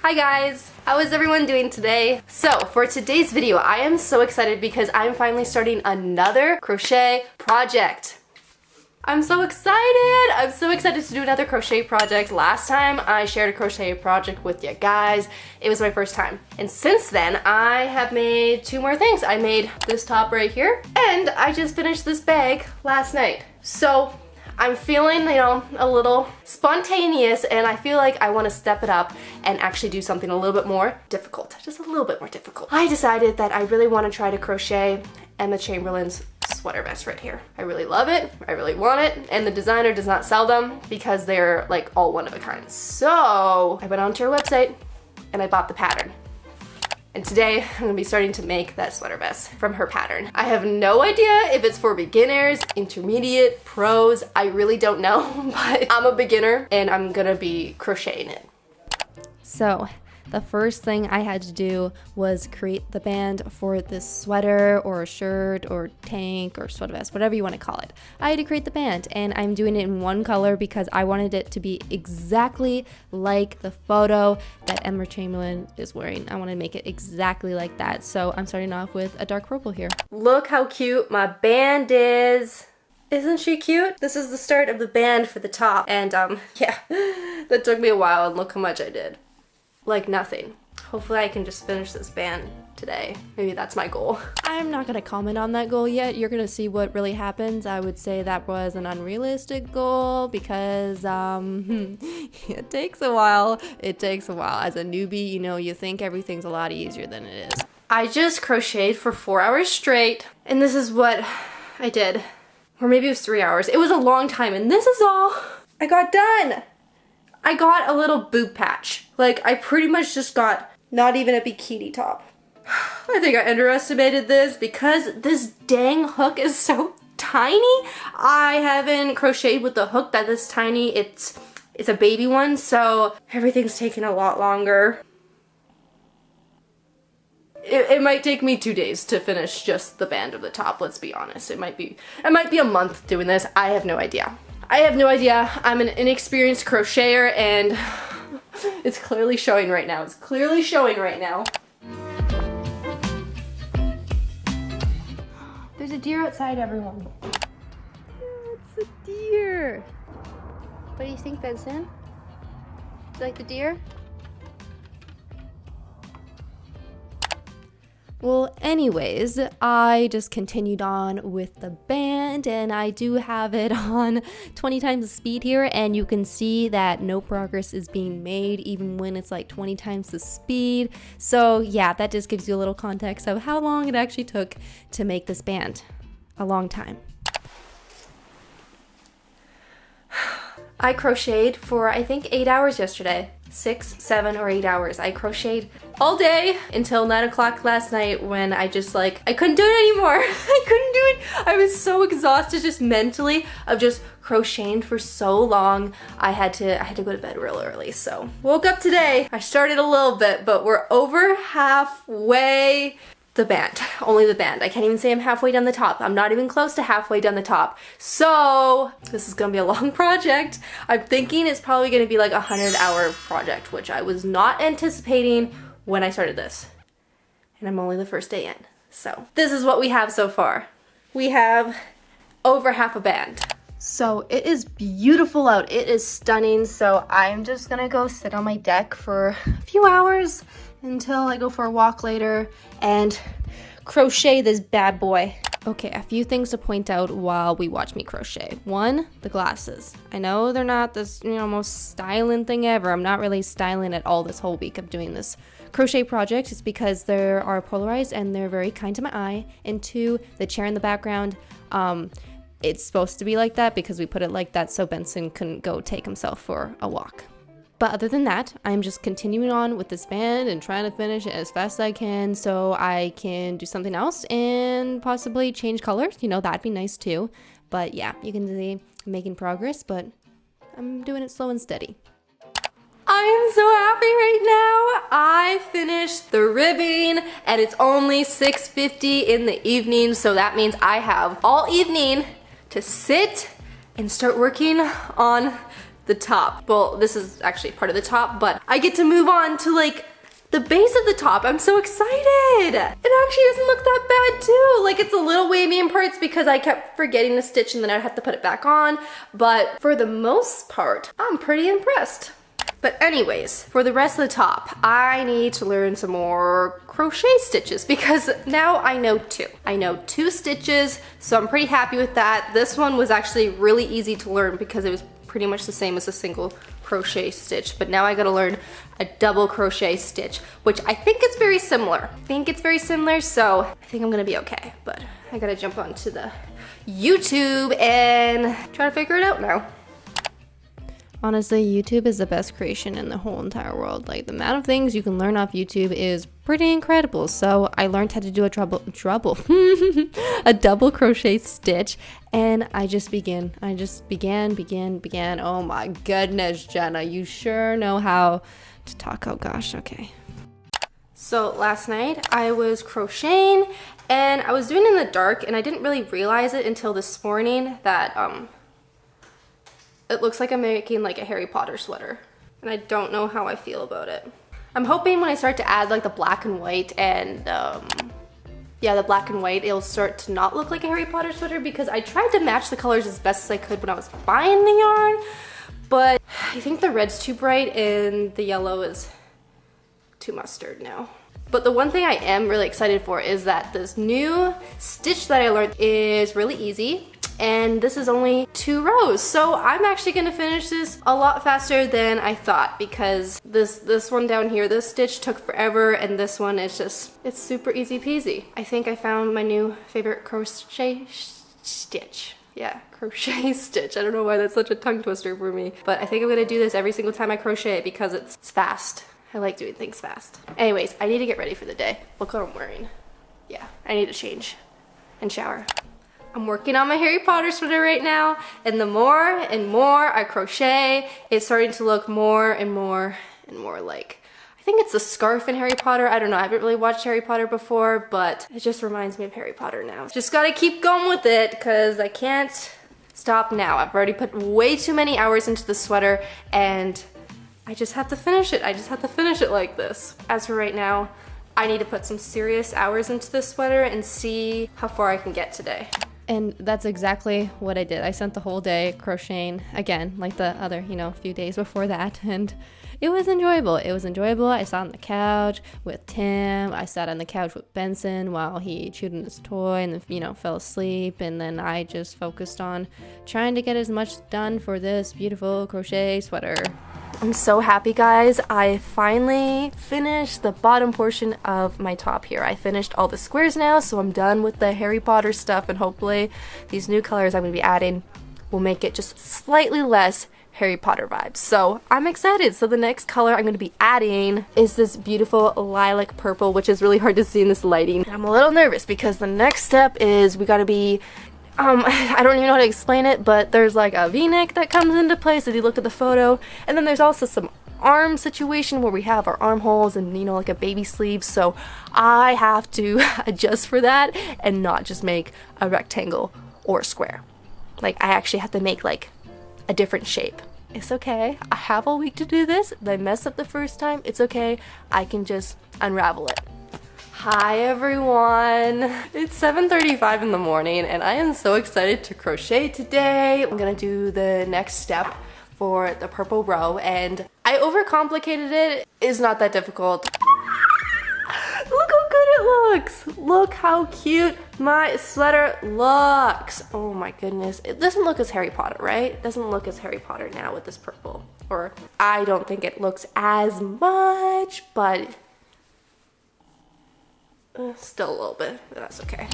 Hi guys! How is everyone doing today? So for today's video, I am so excited because I'm finally starting another crochet project. I'm so excited! I'm so excited to do another crochet project. Last time I shared a crochet project with you guys, it was my first time. And since then, I have made two more things. I made this top right here, and I just finished this bag last night. So I'm feeling, a little spontaneous, and I feel like I want to step it up and actually do something a little bit more difficult. Just a little bit more difficult. I decided that I really want to try to crochet Emma Chamberlain's sweater vest right here. I really love it, I really want it, and the designer does not sell them because they're like all one of a kind. So I went onto her website and I bought the pattern. And today I'm gonna be starting to make that sweater vest from her pattern. I have no idea if it's for beginners, intermediate, pros, I really don't know, but I'm a beginner and I'm gonna be crocheting it. So the first thing I had to do was create the band for this sweater or a shirt or tank or sweater vest, whatever you want to call it. I had to create the band, and I'm doing it in one color because I wanted it to be exactly like the photo that Emma Chamberlain is wearing. I want to make it exactly like that. So I'm starting off with a dark purple here. Look how cute my band is. Isn't she cute? This is the start of the band for the top. And yeah, that took me a while, and look how much I did. Like nothing. Hopefully I can just finish this band today. Maybe that's my goal. I'm not gonna comment on that goal yet. You're gonna see what really happens. I would say that was an unrealistic goal because it takes a while. It takes a while. As a newbie, you think everything's a lot easier than it is. I just crocheted for 4 hours straight, and this is what I did. Or maybe it was 3 hours. It was a long time, and this is all I got done. I got a little boob patch. Like, I pretty much just got not even a bikini top. I think I underestimated this because this dang hook is so tiny. I haven't crocheted with the hook that is tiny. It's a baby one, so everything's taking a lot longer. It might take me 2 days to finish just the band of the top, let's be honest. It might be a month doing this. I have no idea. I have no idea. I'm an inexperienced crocheter, and it's clearly showing right now. It's clearly showing right now. There's a deer outside, everyone. It's a deer. What do you think, Benson? Do you like the deer? Well, anyways, I just continued on with the band, and I do have it on 20 times the speed here, and you can see that no progress is being made even when it's like 20 times the speed. So yeah, that just gives you a little context of how long it actually took to make this band. A long time. I crocheted for I think 8 hours yesterday. 6, 7, or 8 hours. I crocheted all day until 9 o'clock last night when I just I couldn't do it anymore. I couldn't do it. I was so exhausted just mentally of just crocheting for so long. I had to go to bed real early. So woke up today. I started a little bit, but we're over halfway. The band, only the band. I can't even say I'm halfway done the top. I'm not even close to halfway done the top. So this is gonna be a long project. I'm thinking it's probably gonna be like a 100-hour project, which I was not anticipating when I started this. And I'm only the first day in. So this is what we have so far. We have over half a band. So it is beautiful out. It is stunning. So I'm just gonna go sit on my deck for a few hours until I go for a walk later and crochet this bad boy. Okay, a few things to point out while we watch me crochet. One, the glasses. I know they're not this, most styling thing ever. I'm not really styling at all this whole week of doing this crochet project. It's because they are polarized and they're very kind to my eye. And two, the chair in the background, it's supposed to be like that because we put it like that so Benson couldn't go take himself for a walk. But other than that, I'm just continuing on with this band and trying to finish it as fast as I can so I can do something else and possibly change colors. That'd be nice too. But yeah, you can see I'm making progress, but I'm doing it slow and steady. I am so happy right now. I finished the ribbing and it's only 6:50 in the evening, so that means I have all evening to sit and start working on the top. Well, this is actually part of the top, but I get to move on to like the base of the top. I'm so excited. It actually doesn't look that bad too. Like it's a little wavy in parts because I kept forgetting to stitch and then I'd have to put it back on. But for the most part, I'm pretty impressed. But anyways, for the rest of the top, I need to learn some more crochet stitches because now I know two. I know 2 stitches, so I'm pretty happy with that. This one was actually really easy to learn because it was pretty much the same as a single crochet stitch, but now I gotta learn a double crochet stitch, which I think is very similar. So I think I'm gonna be okay, but I gotta jump onto the YouTube and try to figure it out now. Honestly, YouTube is the best creation in the whole entire world. Like the amount of things you can learn off YouTube is pretty incredible. So I learned how to do a double crochet stitch, and I just began. Oh my goodness, Jenna, you sure know how to talk. Oh gosh, okay. So last night I was crocheting and I was doing it in the dark and I didn't really realize it until this morning that it looks like I'm making like a Harry Potter sweater, and I don't know how I feel about it. I'm hoping when I start to add like the black and white and yeah, the black and white, it'll start to not look like a Harry Potter sweater because I tried to match the colors as best as I could when I was buying the yarn, but I think the red's too bright and the yellow is too mustard now. But the one thing I am really excited for is that this new stitch that I learned is really easy. And this is only 2 rows, so I'm actually gonna finish this a lot faster than I thought because this one down here, this stitch took forever, and this one is just, it's super easy peasy. I think I found my new favorite crochet stitch. Yeah, crochet stitch. I don't know why that's such a tongue twister for me, but I think I'm gonna do this every single time I crochet because it's fast. I like doing things fast. Anyways, I need to get ready for the day. Look what I'm wearing. Yeah, I need to change and shower. I'm working on my Harry Potter sweater right now, and the more and more I crochet, it's starting to look more and more and more like, I think it's a scarf in Harry Potter. I don't know, I haven't really watched Harry Potter before, but it just reminds me of Harry Potter now. Just gotta keep going with it because I can't stop now. I've already put way too many hours into the sweater and I just have to finish it. I just have to finish it like this. As for right now, I need to put some serious hours into this sweater and see how far I can get today. And that's exactly what I did. I spent the whole day crocheting again, like the other, few days before that, and it was enjoyable. It was enjoyable. I sat on the couch with Tim. I sat on the couch with Benson while he chewed on his toy and then, fell asleep. And then I just focused on trying to get as much done for this beautiful crochet sweater. I'm so happy, guys. I finally finished the bottom portion of my top here. I finished all the squares now, so I'm done with the Harry Potter stuff, and hopefully these new colors I'm going to be adding will make it just slightly less Harry Potter vibes. So I'm excited. So the next color I'm going to be adding is this beautiful lilac purple, which is really hard to see in this lighting. And I'm a little nervous because the next step is we got to be I don't even know how to explain it, but there's like a v-neck that comes into place if you look at the photo, and then there's also some arm situation where we have our armholes and like a baby sleeve, so I have to adjust for that and not just make a rectangle or a square. Like I actually have to make like a different shape. It's okay, I have all week to do this. If I mess up the first time, it's okay, I can just unravel it. Hi everyone! It's 7:35 in the morning and I am so excited to crochet today. I'm gonna do the next step for the purple row and I overcomplicated it. It's not that difficult. Look how good it looks! Look how cute my sweater looks! Oh my goodness. It doesn't look as Harry Potter, right? It doesn't look as Harry Potter now with this purple. Or I don't think it looks as much, but still a little bit, but that's okay.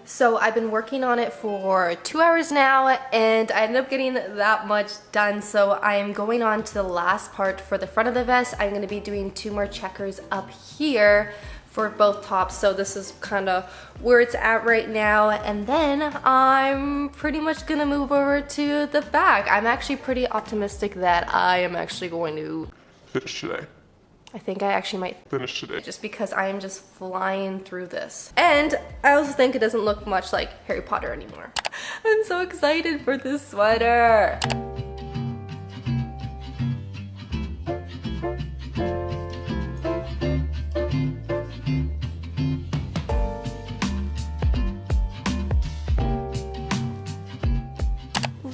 So I've been working on it for 2 hours now and I ended up getting that much done, so I am going on to the last part for the front of the vest. I'm going to be doing 2 more checkers up here for both tops. So this is kind of where it's at right now. And then I'm pretty much gonna move over to the back. I'm actually pretty optimistic that I am actually going to finish today. I think I actually might finish today. Just because I am just flying through this. And I also think it doesn't look much like Harry Potter anymore. I'm so excited for this sweater.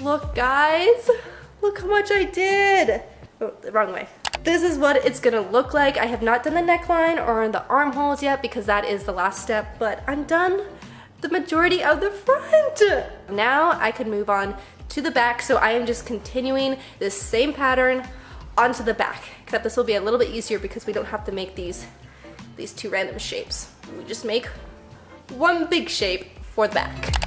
Look guys, look how much I did. Oh, the wrong way. This is what it's gonna look like. I have not done the neckline or the armholes yet because that is the last step, but I'm done the majority of the front. Now I can move on to the back, so I am just continuing this same pattern onto the back, except this will be a little bit easier because we don't have to make these two random shapes. We just make one big shape for the back.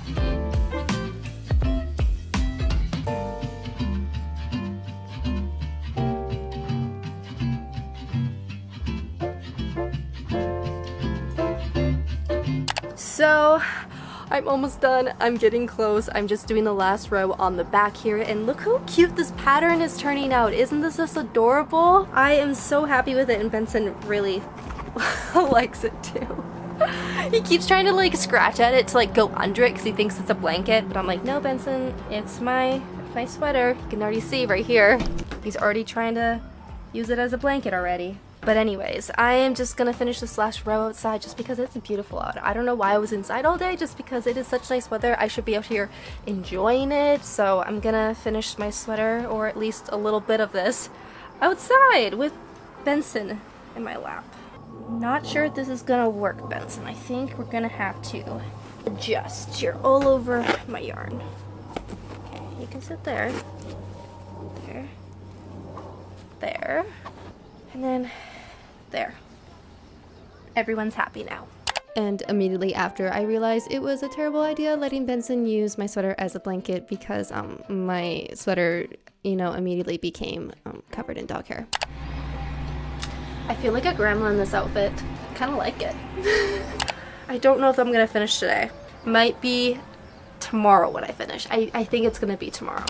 So I'm almost done. I'm getting close. I'm just doing the last row on the back here, and look how cute this pattern is turning out. Isn't this just adorable? I am so happy with it, and Benson really likes it too. He keeps trying to like scratch at it to like go under it because he thinks it's a blanket, but I'm like, no Benson, it's my sweater. You can already see right here. He's already trying to use it as a blanket already. But anyways, I am just gonna finish this last row outside just because it's beautiful out. I don't know why I was inside all day, just because it is such nice weather. I should be out here enjoying it. So I'm gonna finish my sweater, or at least a little bit of this, outside with Benson in my lap. Not sure if this is gonna work, Benson. I think we're gonna have to adjust. You're all over my yarn. Okay, you can sit there. There. There. And then there. Everyone's happy now. And immediately after, I realized it was a terrible idea letting Benson use my sweater as a blanket because my sweater, you know, immediately became covered in dog hair. I feel like a grandma in this outfit. Kind of like it. I don't know if I'm gonna finish today. Might be tomorrow when I finish. I think it's gonna be tomorrow.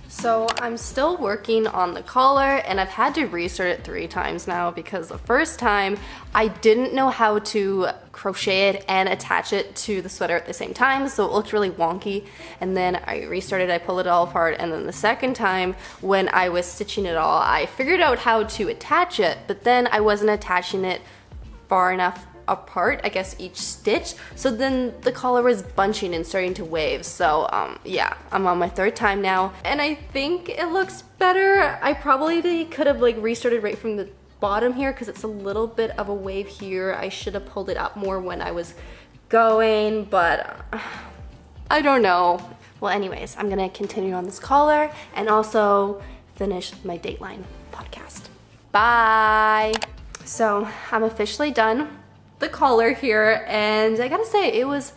So I'm still working on the collar, and I've had to restart it 3 times now because the first time I didn't know how to crochet it and attach it to the sweater at the same time, so it looked really wonky. And then I restarted, I pulled it all apart, and then the second time when I was stitching it all, I figured out how to attach it, but then I wasn't attaching it far enough apart, I guess, each stitch, so then the collar was bunching and starting to wave. So yeah, I'm on my 3rd time now, and I think it looks better. I probably could have like restarted right from the bottom here because it's a little bit of a wave here. I should have pulled it up more when I was going, but I don't know. Well, anyways, I'm gonna continue on this collar and also finish my Dateline podcast. Bye. So I'm officially done the collar here, and I gotta say it was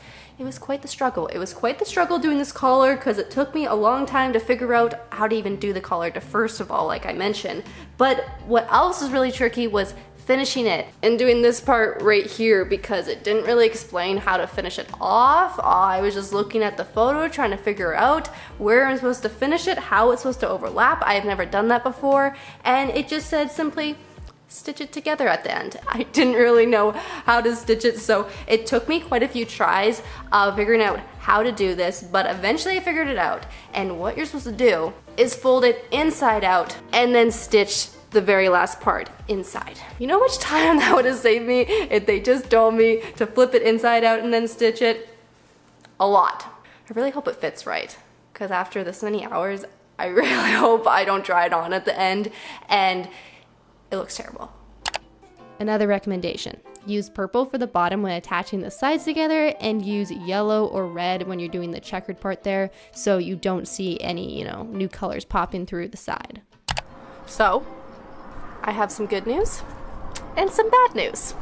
quite the struggle. It was quite the struggle doing this collar because it took me a long time to figure out how to even do the collar to first of all, like I mentioned. But what else was really tricky was finishing it and doing this part right here because it didn't really explain how to finish it off. I was just looking at the photo trying to figure out where I'm supposed to finish it, how it's supposed to overlap. I have never done that before, and it just said simply stitch it together at the end. I didn't really know how to stitch it, so it took me quite a few tries of figuring out how to do this, but eventually I figured it out. And what you're supposed to do is fold it inside out and then stitch the very last part inside. You know how much time that would have saved me if they just told me to flip it inside out and then stitch it? A lot. I really hope it fits right, because after this many hours, I really hope I don't try it on at the end and it looks terrible. Another recommendation, use purple for the bottom when attaching the sides together, and use yellow or red when you're doing the checkered part there, so you don't see any, new colors popping through the side. So, I have some good news and some bad news.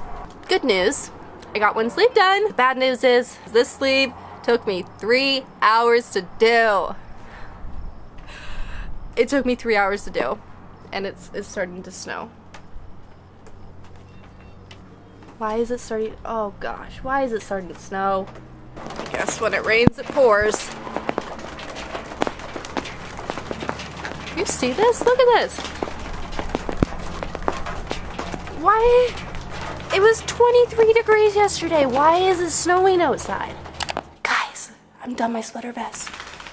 good news, I got one sleeve done. The bad news is this sleeve took me 3 hours to do. It took me 3 hours to do, and it's starting to snow. Why is it starting? Oh gosh, why is it starting to snow? I guess when it rains, it pours. You see this? Look at this. Why? It was 23 degrees yesterday. Why is it snowing outside? Guys, I'm done my sweater vest.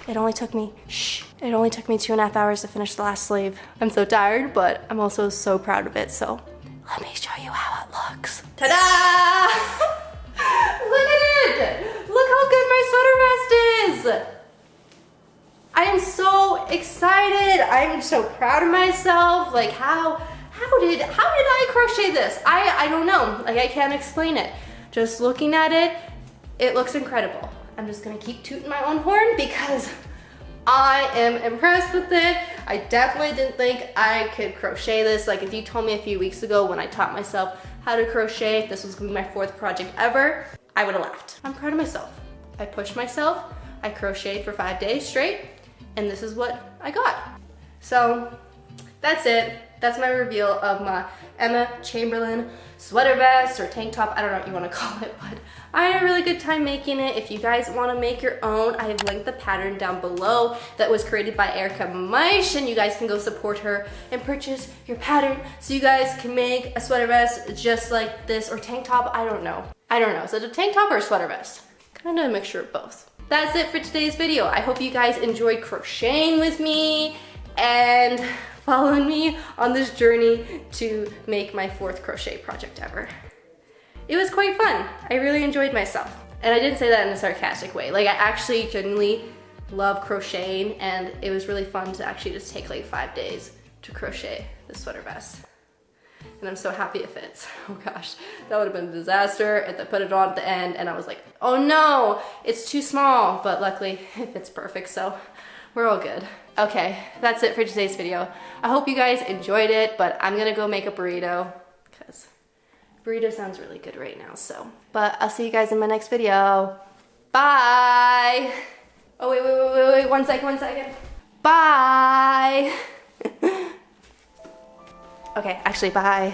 It only took me 2.5 hours to finish the last sleeve. I'm so tired, but I'm also so proud of it, so let me show you how it looks. Ta-da! Look at it! Look how good my sweater vest is! I am so excited. I'm so proud of myself. Like how did I crochet this? I don't know. Like I can't explain it. Just looking at it, it looks incredible. I'm just gonna keep tooting my own horn because I am impressed with it. I definitely didn't think I could crochet this. Like if you told me a few weeks ago when I taught myself how to crochet, this was gonna be my 4th project ever, I would have laughed. I'm proud of myself. I pushed myself. I crocheted for 5 days straight, and this is what I got. So that's it. That's my reveal of my Emma Chamberlain sweater vest or tank top. I don't know what you want to call it, but I had a really good time making it. If you guys want to make your own, I have linked the pattern down below that was created by Erica Meisch, and you guys can go support her and purchase your pattern so you guys can make a sweater vest just like this, or tank top. I don't know. Is it a tank top or a sweater vest? Kind of a mixture of both. That's it for today's video. I hope you guys enjoyed crocheting with me and following me on this journey to make my 4th crochet project ever. It was quite fun. I really enjoyed myself. And I didn't say that in a sarcastic way. Like I actually genuinely love crocheting, and it was really fun to actually just take like 5 days to crochet this sweater vest. And I'm so happy it fits. Oh gosh, that would have been a disaster if I put it on at the end and I was like, oh no, it's too small. But luckily it fits perfect, so we're all good. Okay, that's it for today's video. I hope you guys enjoyed it, but I'm gonna go make a burrito because burrito sounds really good right now, so. But I'll see you guys in my next video. Bye. Oh, wait, 1 second. Bye. Okay, actually, bye.